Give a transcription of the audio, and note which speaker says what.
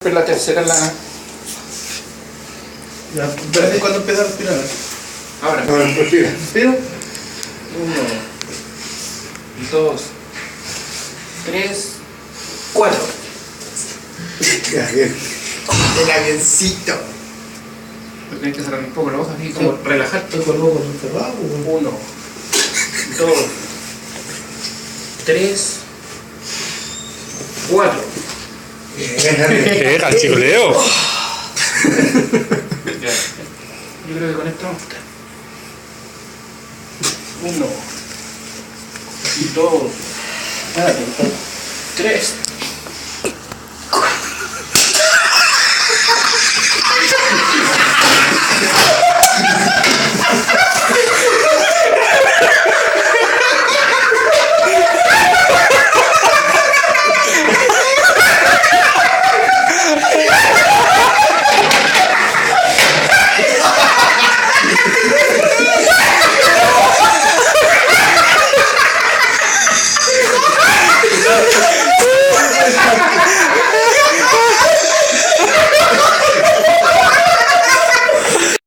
Speaker 1: Pero la tercera es la...
Speaker 2: Ya, espérate cuando empieza a respirar.
Speaker 1: Ahora.
Speaker 3: Ahora, respira.
Speaker 2: Respiro.
Speaker 1: 1, 2, 3, 4.
Speaker 3: Ya, bien. El avioncito.
Speaker 1: Tienes que cerrar un poco la voz así, como relajarte.
Speaker 2: Estoy con los ojos cerrados, weón.
Speaker 1: 1, 2, 3, 4.
Speaker 4: Era, chico Leo.
Speaker 1: Ya. Yo creo que con esto vamos a estar. 1, 2, 3.